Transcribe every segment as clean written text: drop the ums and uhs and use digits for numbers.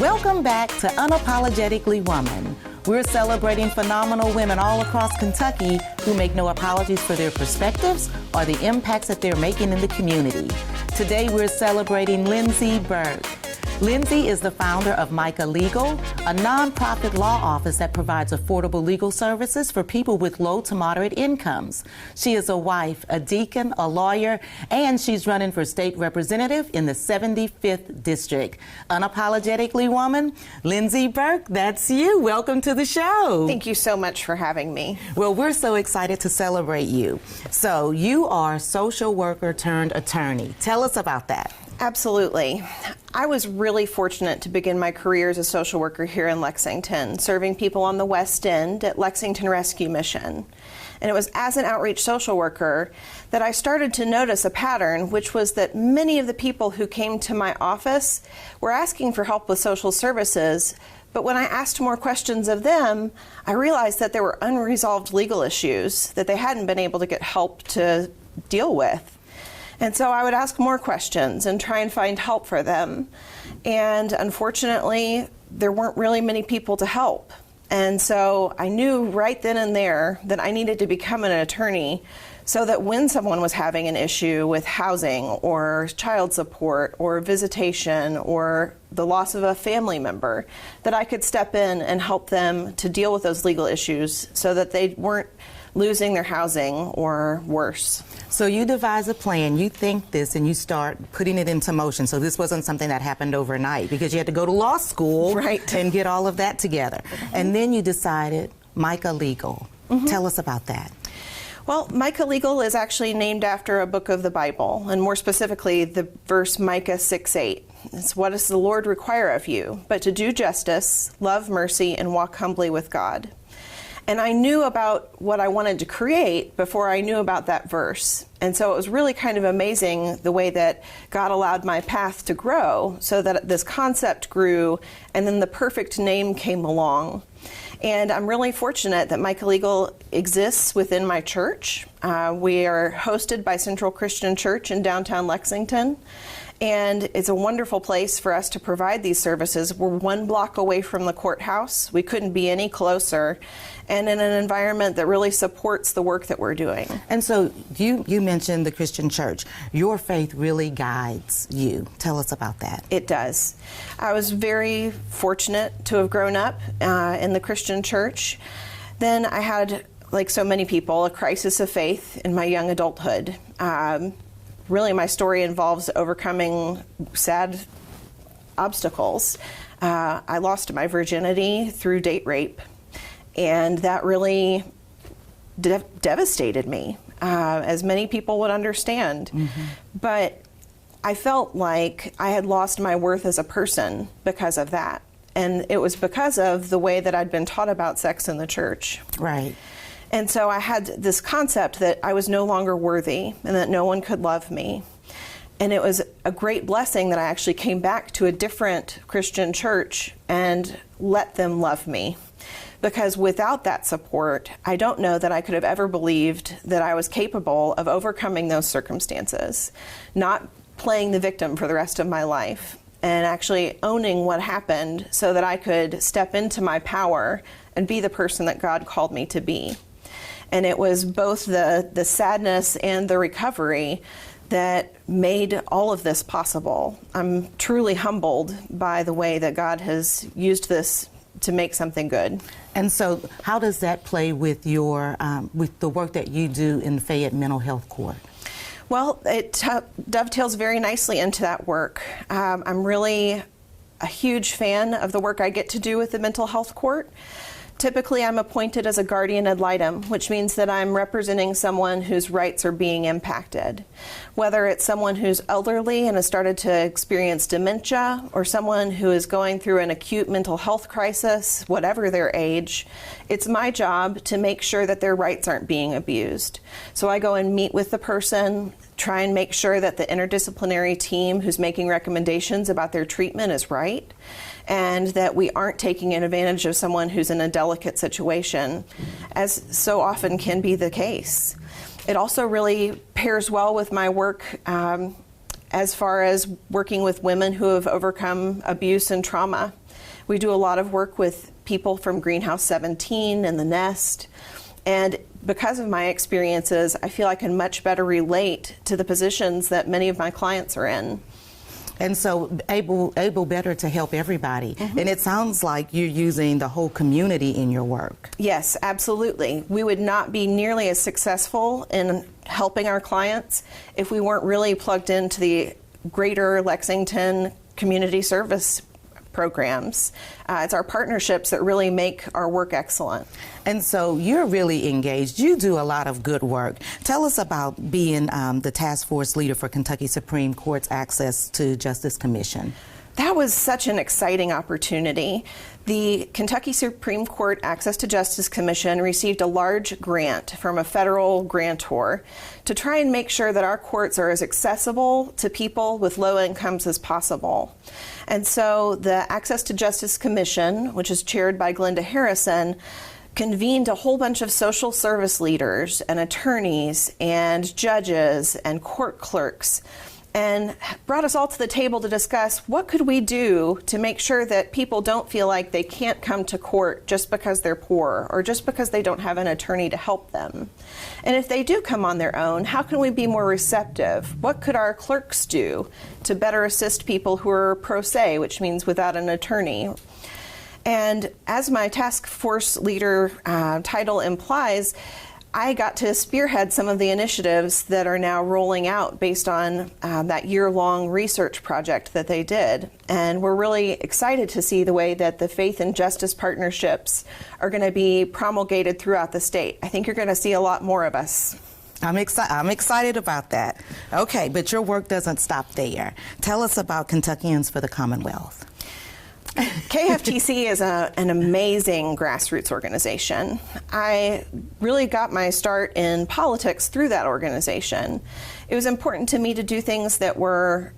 Welcome back to Unapologetically Woman. We're celebrating phenomenal women all across Kentucky who make no apologies for their perspectives or the impacts that they're making in the community. Today we're celebrating Lindsey Burke. Lindsey is the founder of Micah Legal, a nonprofit law office that provides affordable legal services for people with low to moderate incomes. She is a wife, a deacon, a lawyer, and she's running for state representative in the 75th District. Unapologetically Woman, Lindsey Burke, that's you. Welcome to the show. Thank you so much for having me. Well, we're so excited to celebrate you. So you are social worker turned attorney. Tell us about that. Absolutely. I was really fortunate to begin my career as a social worker here in Lexington, serving people on the West End at Lexington Rescue Mission. And it was as an outreach social worker that I started to notice a pattern, which was that many of the people who came to my office were asking for help with social services. But when I asked more questions of them, I realized that there were unresolved legal issues that they hadn't been able to get help to deal with. And so I would ask more questions and try and find help for them. And unfortunately, there weren't really many people to help. And so I knew right then and there that I needed to become an attorney so that when someone was having an issue with housing or child support or visitation or the loss of a family member, that I could step in and help them to deal with those legal issues so that they weren't losing their housing or worse. So you devise a plan, you think this, and you start putting it into motion. So this wasn't something that happened overnight because you had to go to law school and get all of that together. And then you decided Micah Legal. Tell us about that. Well, Micah Legal is actually named after a book of the Bible, and more specifically, the verse Micah 6:8. It's, "What does the Lord require of you, but to do justice, love mercy, and walk humbly with God?" And I knew about what I wanted to create before I knew about that verse. And so it was really kind of amazing the way that God allowed my path to grow so that this concept grew and then the perfect name came along. And I'm really fortunate that Micah Legal exists within my church. We are hosted by Central Christian Church in downtown Lexington. And it's a wonderful place for us to provide these services. We're 1 block away from the courthouse. We couldn't be any closer. And in an environment that really supports the work that we're doing. And so you mentioned the Christian church. Your faith really guides you. Tell us about that. It does. I was very fortunate to have grown up in the Christian church. Then I had, like so many people, a crisis of faith in my young adulthood. Really, my story involves overcoming sad obstacles. I lost my virginity through date rape, and that really devastated me, as many people would understand. But I felt like I had lost my worth as a person because of that. And it was because of the way that I'd been taught about sex in the church. Right. And so I had this concept that I was no longer worthy and that no one could love me. And it was a great blessing that I actually came back to a different Christian church and let them love me. Because without that support, I don't know that I could have ever believed that I was capable of overcoming those circumstances, not playing the victim for the rest of my life, and actually owning what happened so that I could step into my power and be the person that God called me to be. And it was both the sadness and the recovery that made all of this possible. I'm truly humbled by the way that God has used this to make something good. And so how does that play with your with the work that you do in the Fayette Mental Health Court? Well, it dovetails very nicely into that work. I'm really a huge fan of the work I get to do with the mental health court. Typically, I'm appointed as a guardian ad litem, which means that I'm representing someone whose rights are being impacted. Whether it's someone who's elderly and has started to experience dementia, or someone who is going through an acute mental health crisis, whatever their age, it's my job to make sure that their rights aren't being abused. So I go and meet with the person, try and make sure that the interdisciplinary team who's making recommendations about their treatment is right, and that we aren't taking advantage of someone who's in a delicate situation, as so often can be the case. It also really pairs well with my work as far as working with women who have overcome abuse and trauma. We do a lot of work with people from Greenhouse 17 and the Nest. And because of my experiences, I feel I can much better relate to the positions that many of my clients are in. And so able better to help everybody. And it sounds like you're using the whole community in your work. Yes, absolutely. We would not be nearly as successful in helping our clients if we weren't really plugged into the greater Lexington community service programs. It's our partnerships that really make our work excellent. And so you're really engaged. You do a lot of good work. Tell us about being the task force leader for Kentucky Supreme Court's Access to Justice Commission. That was such an exciting opportunity. The Kentucky Supreme Court Access to Justice Commission received a large grant from a federal grantor to try and make sure that our courts are as accessible to people with low incomes as possible. And so the Access to Justice Commission, which is chaired by Glenda Harrison, convened a whole bunch of social service leaders and attorneys and judges and court clerks, and brought us all to the table to discuss what could we do to make sure that people don't feel like they can't come to court just because they're poor or just because they don't have an attorney to help them. And if they do come on their own, how can we be more receptive? What could our clerks do to better assist people who are pro se, which means without an attorney? And as my task force leader title implies, I got to spearhead some of the initiatives that are now rolling out based on that year-long research project that they did. And we're really excited to see the way that the faith and justice partnerships are going to be promulgated throughout the state. I think you're going to see a lot more of us. I'm excited about that. Okay, but your work doesn't stop there. Tell us about Kentuckians for the Commonwealth. KFTC is an amazing grassroots organization. I really got my start in politics through that organization. It was important to me to do things that were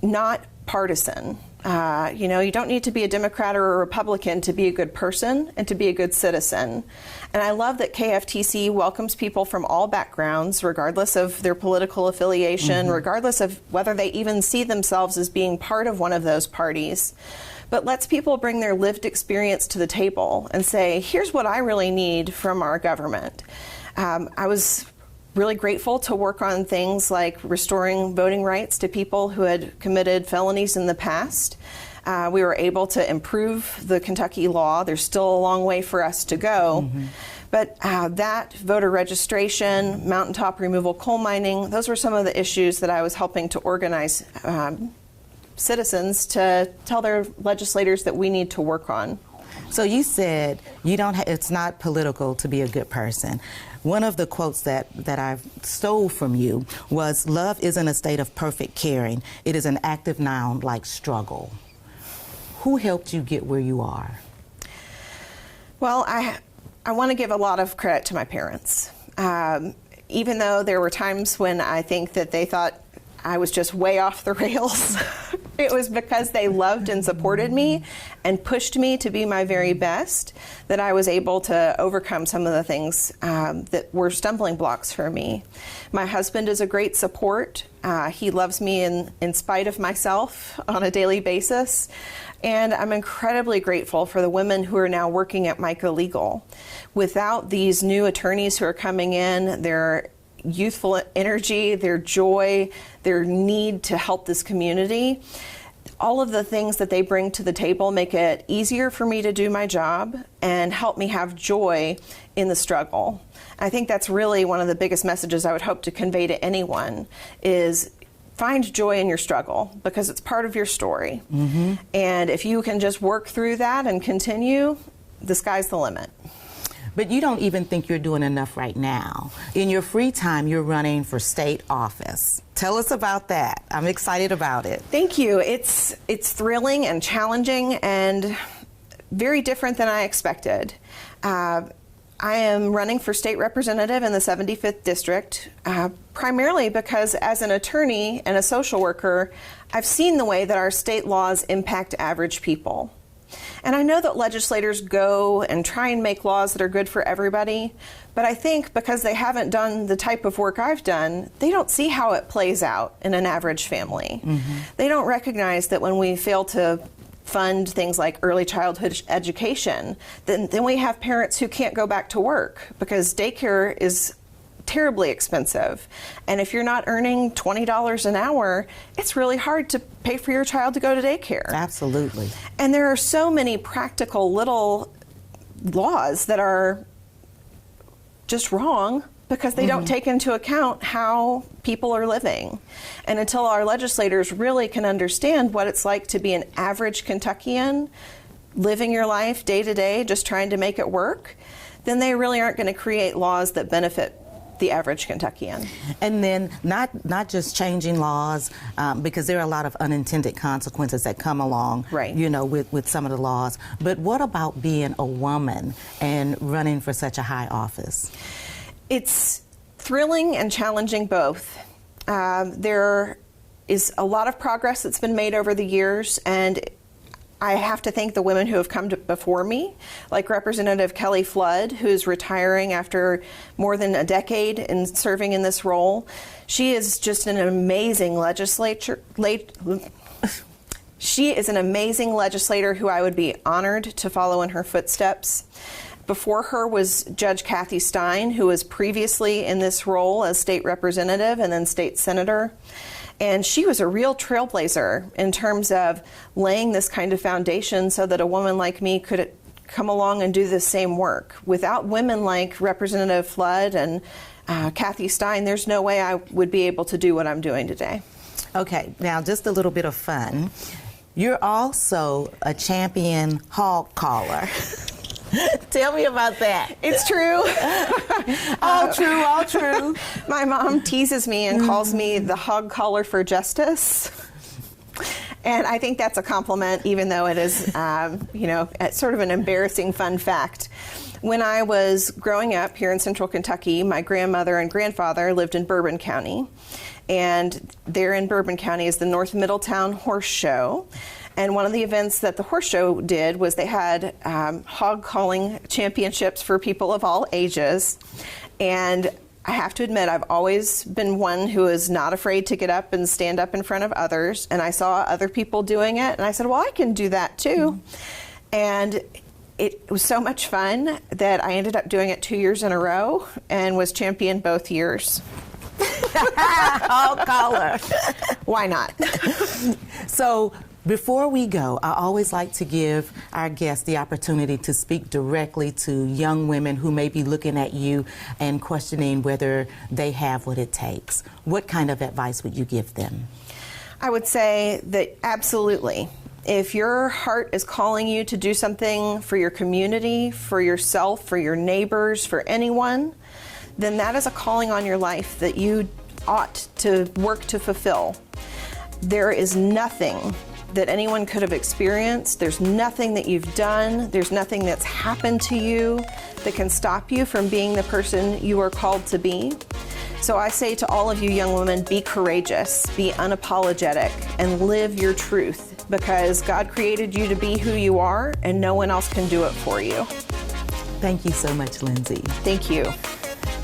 not partisan. You don't need to be a Democrat or a Republican to be a good person and to be a good citizen. And I love that KFTC welcomes people from all backgrounds, regardless of their political affiliation, regardless of whether they even see themselves as being part of one of those parties, but lets people bring their lived experience to the table and say, here's what I really need from our government. I was really grateful to work on things like restoring voting rights to people who had committed felonies in the past. We were able to improve the Kentucky law. There's still a long way for us to go. But that, voter registration, mountaintop removal, coal mining, those were some of the issues that I was helping to organize citizens to tell their legislators that we need to work on. So you said it's not political to be a good person. One of the quotes that I stole from you was, love isn't a state of perfect caring. It is an active noun like struggle. Who helped you get where you are? Well, I want to give a lot of credit to my parents. Even though there were times when I think that they thought I was just way off the rails, it was because they loved and supported me and pushed me to be my very best that I was able to overcome some of the things that were stumbling blocks for me. My husband is a great support. He loves me in spite of myself on a daily basis. And I'm incredibly grateful for the women who are now working at Micah Legal. Without these new attorneys who are coming in, their youthful energy, their joy, their need to help this community, all of the things that they bring to the table make it easier for me to do my job and help me have joy in the struggle. I think that's really one of the biggest messages I would hope to convey to anyone is find joy in your struggle because it's part of your story. And if you can just work through that and continue, the sky's the limit. But you don't even think you're doing enough right now. In your free time, you're running for state office. Tell us about that. I'm excited about it. Thank you. It's thrilling and challenging and very different than I expected. I am running for state representative in the 75th District, primarily because as an attorney and a social worker, I've seen the way that our state laws impact average people. And I know that legislators go and try and make laws that are good for everybody, but I think because they haven't done the type of work I've done, they don't see how it plays out in an average family. They don't recognize that when we fail to fund things like early childhood education, then we have parents who can't go back to work because daycare is terribly expensive. And if you're not earning $20 an hour, it's really hard to pay for your child to go to daycare. Absolutely. And there are so many practical little laws that are just wrong because they don't take into account how people are living. And until our legislators really can understand what it's like to be an average Kentuckian, living your life day to day, just trying to make it work, then they really aren't going to create laws that benefit the average Kentuckian. And then not just changing laws, because there are a lot of unintended consequences that come along, right, with some of the laws. But what about being a woman and running for such a high office? It's thrilling and challenging both. There is a lot of progress that's been made over the years, and I have to thank the women who have come before me, like Representative Kelly Flood, who's retiring after more than a decade in serving in this role. She is just an amazing She is an amazing legislator who I would be honored to follow in her footsteps. Before her was Judge Kathy Stein, who was previously in this role as state representative and then state senator. And she was a real trailblazer in terms of laying this kind of foundation so that a woman like me could come along and do the same work. Without women like Representative Flood and Kathy Stein, there's no way I would be able to do what I'm doing today. Okay, now just a little bit of fun. You're also a champion hog caller. Tell me about that. It's true. All true, all true. My mom teases me and calls me the hog caller for justice. And I think that's a compliment, even though it is, sort of an embarrassing fun fact. When I was growing up here in central Kentucky, my grandmother and grandfather lived in Bourbon County. And there in Bourbon County is the North Middletown Horse Show. And one of the events that the horse show did was they had hog calling championships for people of all ages. And I have to admit, I've always been one who is not afraid to get up and stand up in front of others. And I saw other people doing it, and I said, well, I can do that too. And it was so much fun that I ended up doing it 2 years in a row and was champion both years. Hog caller. Why not? So, before we go, I always like to give our guests the opportunity to speak directly to young women who may be looking at you and questioning whether they have what it takes. What kind of advice would you give them? I would say that absolutely. If your heart is calling you to do something for your community, for yourself, for your neighbors, for anyone, then that is a calling on your life that you ought to work to fulfill. There is nothing that anyone could have experienced. There's nothing that you've done. There's nothing that's happened to you that can stop you from being the person you are called to be. So I say to all of you young women, be courageous, be unapologetic, and live your truth, because God created you to be who you are, and no one else can do it for you. Thank you so much, Lindsay. Thank you.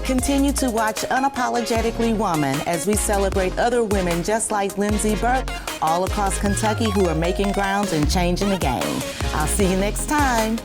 Continue to watch Unapologetically Woman as we celebrate other women just like Lindsey Burke all across Kentucky who are making grounds and changing the game. I'll see you next time.